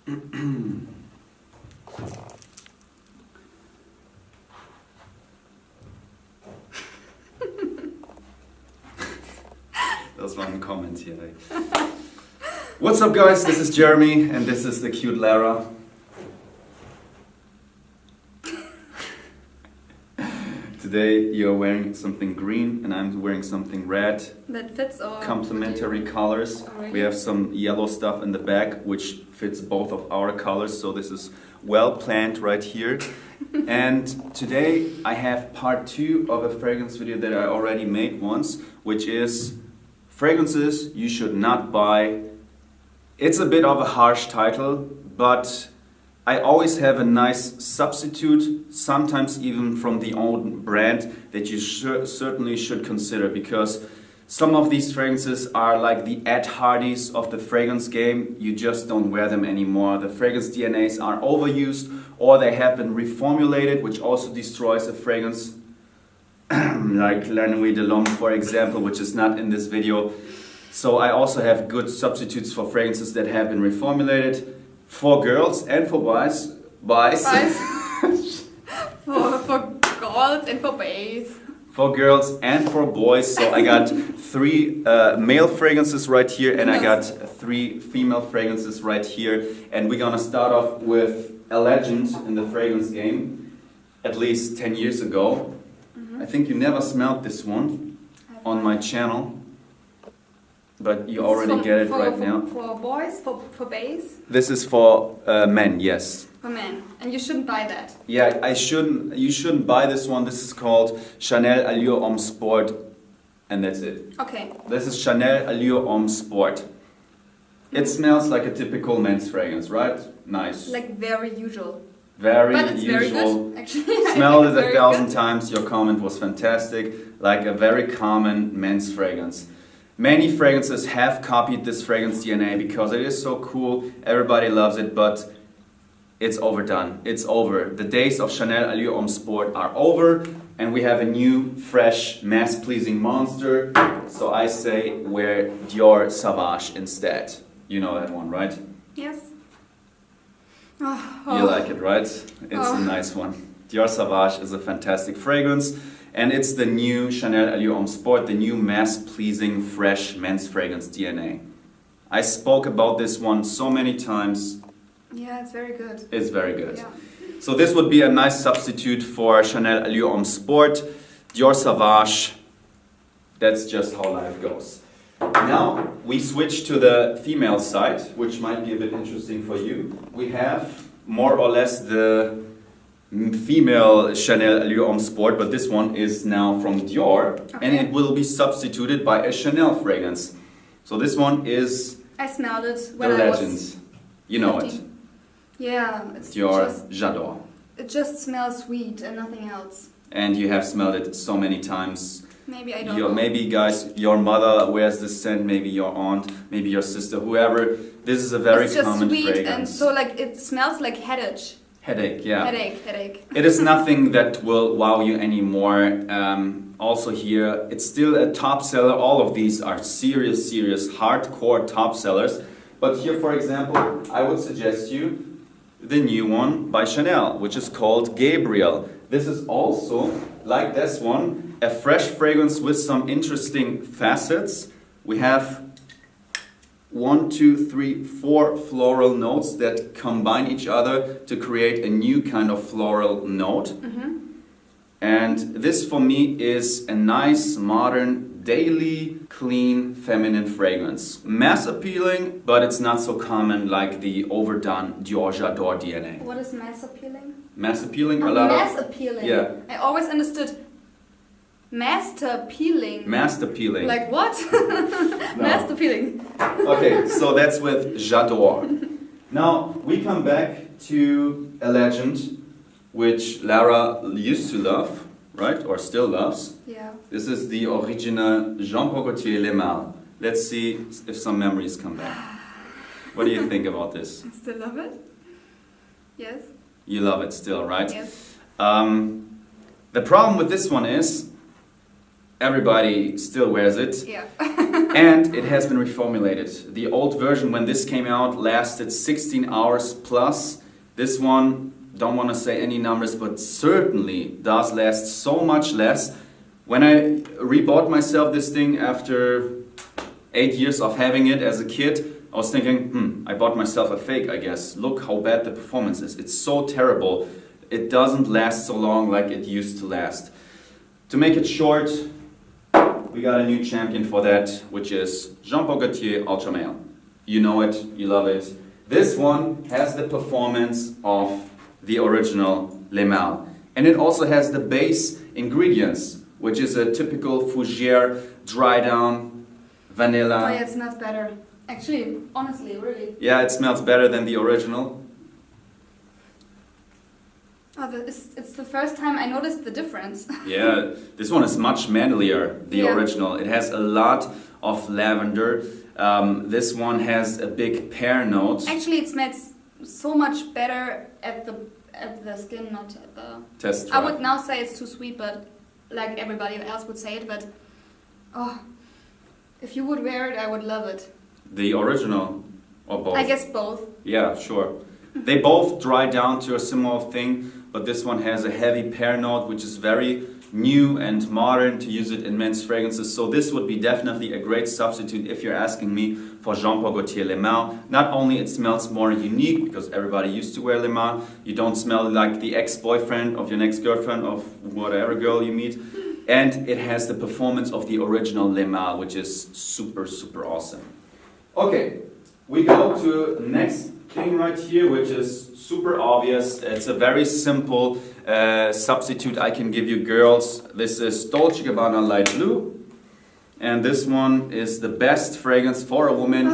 Das war ein Kommentar. What's up, guys? This is Jeremy, and this is the cute Lara. Today you're wearing something green, and I'm wearing something red. That fits all. Complementary colors. Already? We have some yellow stuff in the back, which fits both of our colors. So this is well planned right here. And today I have part 2 of a fragrance video that I already made once, which is fragrances you should not buy. It's a bit of a harsh title, but I always have a nice substitute, sometimes even from the old brand, that you certainly should consider, because some of these fragrances are like the Ed Hardys of the fragrance game. You just don't wear them anymore. The fragrance DNAs are overused, or they have been reformulated, which also destroys a fragrance. Like La Nuit de l'Homme, for example, which is not in this video. So I also have good substitutes for fragrances that have been reformulated for girls and for boys. for girls and for boys. For girls and for boys. So I got 3 male fragrances right here, and I got 3 female fragrances right here. And we're gonna start off with a legend in the fragrance game, at least 10 years ago. I think you never smelled this one on my channel, but you already get it right now. For boys, for boys? This is for men, yes. For men. And you shouldn't buy that. Yeah, you shouldn't buy this one. This is called Chanel Allure Homme Sport, and that's it. Okay. This is Chanel Allure Homme Sport. It smells like a typical men's fragrance, right? Nice. Like very usual. Very but it's usual. Very good, actually. Smelled it 1,000 times. Your comment was fantastic. Like a very common men's fragrance. Many fragrances have copied this fragrance DNA because it is so cool. Everybody loves it, but it's overdone. It's over. The days of Chanel Allure Homme Sport are over, and we have a new, fresh, mass-pleasing monster. So I say wear Dior Sauvage instead. You know that one, right? Yes. You like it, right? It's a nice one. Dior Sauvage is a fantastic fragrance, and it's the new Chanel Allure Homme Sport, the new mass-pleasing, fresh men's fragrance DNA. I spoke about this one so many times. Yeah, it's very good. It's very good. Yeah. So this would be a nice substitute for Chanel Allure Homme Sport. Dior Sauvage, that's just how life goes. Now we switch to the female side, which might be a bit interesting for you. We have more or less the female Chanel Allure Homme Sport, but this one is now from Dior, and it will be substituted by a Chanel fragrance. So this one is I smelled it when the I legend. was You know 15. it. Yeah, it's Dior just, J'adore. it just smells sweet and nothing else. And you have smelled it so many times. Maybe I don't know. Maybe, guys, your mother wears this scent, maybe your aunt, maybe your sister, whoever. This is a very common sweet fragrance. And so like it smells like headache. Headache, yeah. Headache. It is nothing that will wow you anymore. Also here, it's still a top seller. All of these are serious, hardcore top sellers. But here, for example, I would suggest you the new one by Chanel, which is called Gabriel. This is also, like this one, a fresh fragrance with some interesting facets. We have 1, 2, 3, 4 floral notes that combine each other to create a new kind of floral note. Mm-hmm. And this for me is a nice, modern, daily, clean, feminine fragrance. Mass appealing, but it's not so common like the overdone Dior J'adore DNA. What is mass appealing? Mass appealing? Mass appealing. Yeah. I always understood master appealing. Master peeling. Like what? Master appealing. Okay, so that's with J'adore. Now we come back to a legend which Lara used to love, right? Or still loves. Yeah. This is the original Jean Paul Gaultier Le Male. Let's see if some memories come back. What do you think about this? I still love it. Yes. You love it still, right? Yes. The problem with this one is, everybody still wears it. Yeah. And it has been reformulated. The old version, when this came out, lasted 16 hours plus. This one, don't want to say any numbers, but certainly does last so much less. When I rebought myself this thing after 8 years of having it as a kid, I was thinking, I bought myself a fake, I guess. Look how bad the performance is. It's so terrible. It doesn't last so long like it used to last. To make it short, we got a new champion for that, which is Jean Paul Gaultier Ultra Male. You know it, you love it. This one has the performance of the original Le Male. And it also has the base ingredients, which is a typical Fougère dry down vanilla. Oh yeah, it smells better. Actually, honestly, really. Yeah, it smells better than the original. Oh, it's the first time I noticed the difference. Yeah, this one is much manlier, the original. It has a lot of lavender. This one has a big pear note. Actually, it smells so much better at the skin, not at the... Test I drive. would now say it's too sweet, but like everybody else would say it, but... Oh, if you would wear it, I would love it. The original or both? I guess both. Yeah, sure. They both dry down to a similar thing, but this one has a heavy pear note, which is very new and modern to use it in men's fragrances. So this would be definitely a great substitute if you're asking me for Jean Paul Gaultier Le Male. Not only it smells more unique, because everybody used to wear Le Male, you don't smell like the ex-boyfriend of your next girlfriend, of whatever girl you meet, and it has the performance of the original Le Male, which is super, super awesome. Okay, we go to the next thing right here, which is super obvious. It's a very simple substitute I can give you girls. This is Dolce & Gabbana Light Blue, and this one is the best fragrance for a woman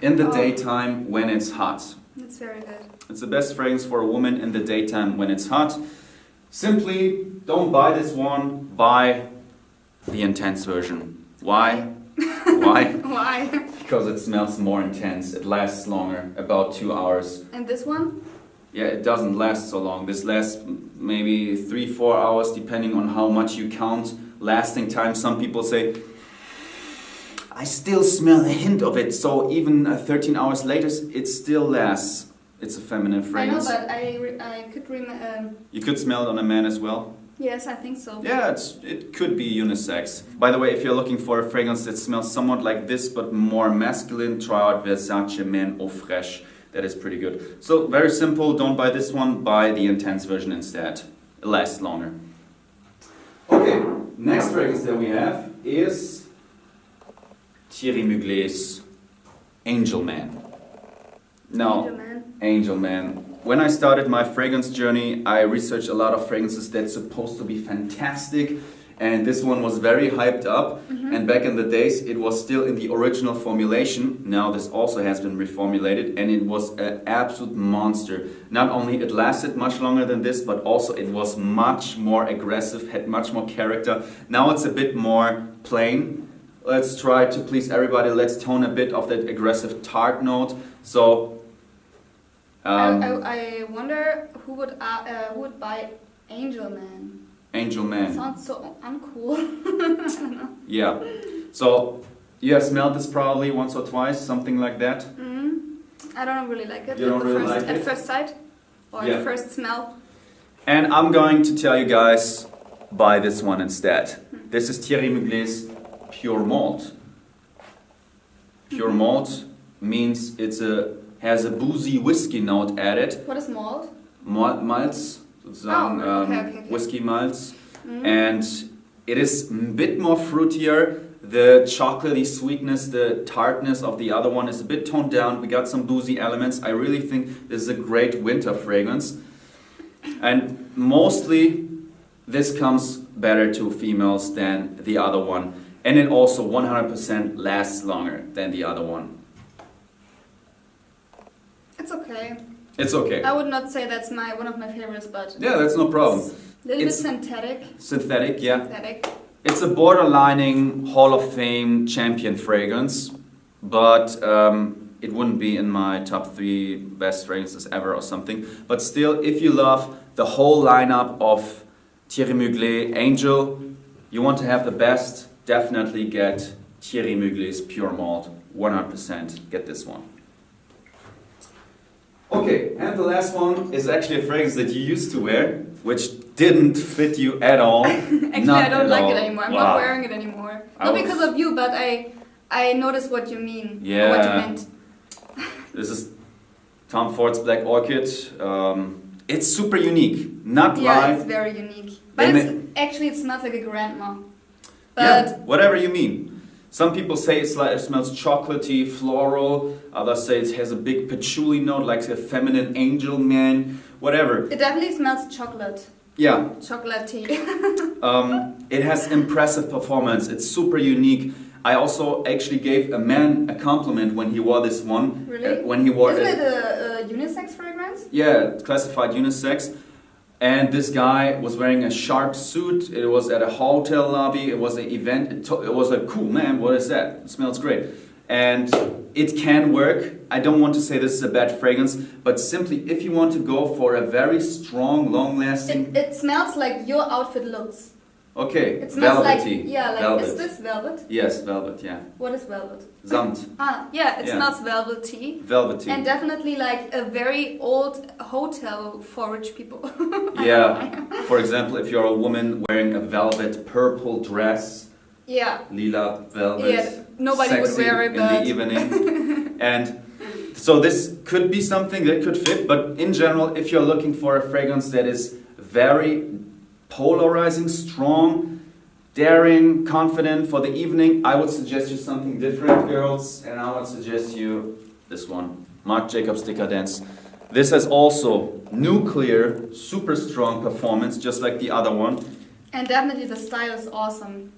in the daytime when it's hot. That's very good. It's the best fragrance for a woman in the daytime when it's hot. Simply don't buy this one, buy the intense version. Why? Why? Why? Because it smells more intense. It lasts longer, about 2 hours. And this one? Yeah, it doesn't last so long. This lasts maybe 3-4 hours, depending on how much you count lasting time. Some people say, I still smell a hint of it, so even 13 hours later, it still lasts. It's a feminine fragrance. I know, but I could remember... You could smell it on a man as well. Yes, I think so. Yeah, it could be unisex. By the way, if you're looking for a fragrance that smells somewhat like this, but more masculine, try out Versace Men Eau Fraiche. That is pretty good. So, very simple, don't buy this one, buy the intense version instead. It lasts longer. Okay, next fragrance that we have is Thierry Mugler's Angel Man. Now, Angel Man. Angel Man. When I started my fragrance journey, I researched a lot of fragrances that's supposed to be fantastic, and this one was very hyped up. And back in the days, it was still in the original formulation. Now this also has been reformulated, and it was an absolute monster. Not only it lasted much longer than this, but also it was much more aggressive, had much more character. Now it's a bit more plain. Let's try to please everybody. Let's tone a bit of that aggressive tart note. So. I wonder who would buy Angel Man. Angel Man. Sounds so uncool. I don't know. Yeah. So you have smelled this probably once or twice, something like that. I don't really like it. You don't really like at it? first sight, or Yeah. at first smell. And I'm going to tell you guys, buy this one instead. This is Thierry Mugler's Pure Malt. Pure Malt means has a boozy whiskey note added. What is malt? Malz, sozusagen, okay. whiskey malts. And it is a bit more fruitier. The chocolatey sweetness, the tartness of the other one is a bit toned down. We got some boozy elements. I really think this is a great winter fragrance. And mostly this comes better to females than the other one. And it also 100% lasts longer than the other one. It's okay. It's okay. I would not say that's one of my favorites, but Yeah, that's no problem. it's a little bit synthetic. Synthetic, yeah. Synthetic. It's a borderlining Hall of Fame champion fragrance, but it wouldn't be in my top 3 best fragrances ever or something. But still, if you love the whole lineup of Thierry Mugler Angel, you want to have the best, definitely get Thierry Mugler's Pure Malt, 100%. Get this one. Okay, and the last one is actually a fragrance that you used to wear, which didn't fit you at all. Actually, I don't like it anymore. I'm Wow. not wearing it anymore. Not because of you, but I noticed what you mean. Yeah. Or what you meant. This is Tom Ford's Black Orchid. It's super unique. Not Yeah, like... it's very unique. But actually it smells like a grandma. But yeah, whatever you mean. Some people say it smells chocolatey, floral. Others say it has a big patchouli note, like a feminine angel man. Whatever. it definitely smells chocolate. Yeah. Chocolatey. It has impressive performance. It's super unique. I also actually gave a man a compliment when he wore this one. Really? When he wore Isn't it. it a unisex fragrance? Yeah, it's classified unisex. And this guy was wearing a sharp suit. It was at a hotel lobby. It was an event. It was like, cool, man, what is that? It smells great. And it can work. I don't want to say this is a bad fragrance, but simply if you want to go for a very strong, long-lasting... It smells like your outfit looks. Okay, It smells velvety. like, yeah, like, velvet. is this velvet? Yes, velvet, yeah. What is velvet? Samt. Yeah, it Yeah. smells velvety. Velvety. And definitely like a very old hotel for rich people. Yeah, for example, if you're a woman wearing a velvet purple dress, Yeah. lila velvet, Yeah, nobody would sexy wear it, in but... the evening. And so this could be something that could fit, but in general, if you're looking for a fragrance that is very polarizing, strong, daring, confident for the evening, I would suggest you something different, girls, and I would suggest you this one, Marc Jacobs Decadence. This has also nuclear, super strong performance, just like the other one. And definitely the style is awesome.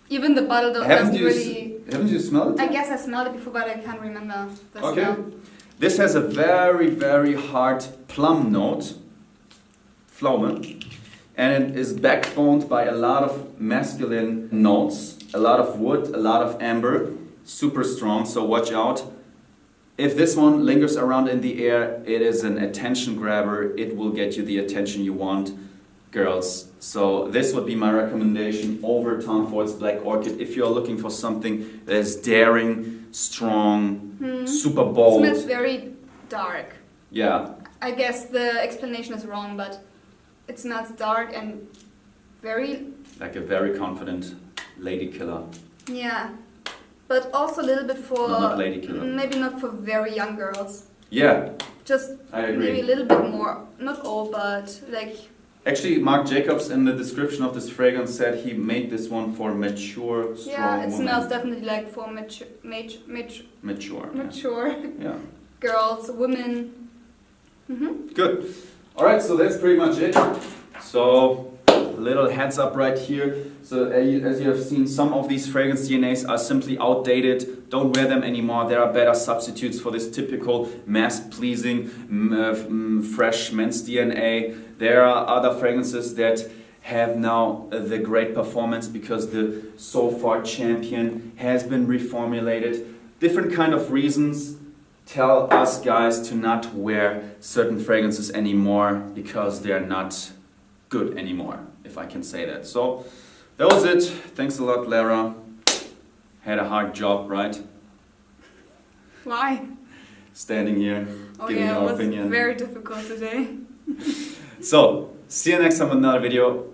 Even the bottle Haven't doesn't you, really... haven't you smelled it? I guess I smelled it before, but I can't remember the Okay. smell. This has a very, very hard plum note, Pflaume, and it is backboned by a lot of masculine notes, a lot of wood, a lot of amber, super strong, so watch out. If this one lingers around in the air, it is an attention grabber. It will get you the attention you want, girls. So this would be my recommendation over Tom Ford's Black Orchid if you're looking for something that is daring, strong, super It bold. smells very dark. Yeah, I guess the explanation is wrong, but it smells dark and very... like a very confident lady killer. Yeah. But also a little bit for... No, not lady killer. Maybe not for very young girls. Yeah, Just I agree. maybe a little bit more, not old, but like... Actually, Marc Jacobs in the description of this fragrance said he made this one for mature, strong Yeah, it women. smells definitely like for mature Mature. Yeah. girls, women. Good. All right, so that's pretty much it. So, a little heads up right here. So, as you have seen, some of these fragrance DNAs are simply outdated. Don't wear them anymore. There are better substitutes for this typical mass-pleasing, fresh men's DNA. There are other fragrances that have now the great performance because the so far champion has been reformulated. Different kind of reasons tell us guys to not wear certain fragrances anymore because they're not good anymore, if I can say that. So that was it. Thanks a lot, Lara. Had a hard job, right? Why? Standing here, Oh giving yeah, our it was opinion. very difficult today. So, see you next time with another video.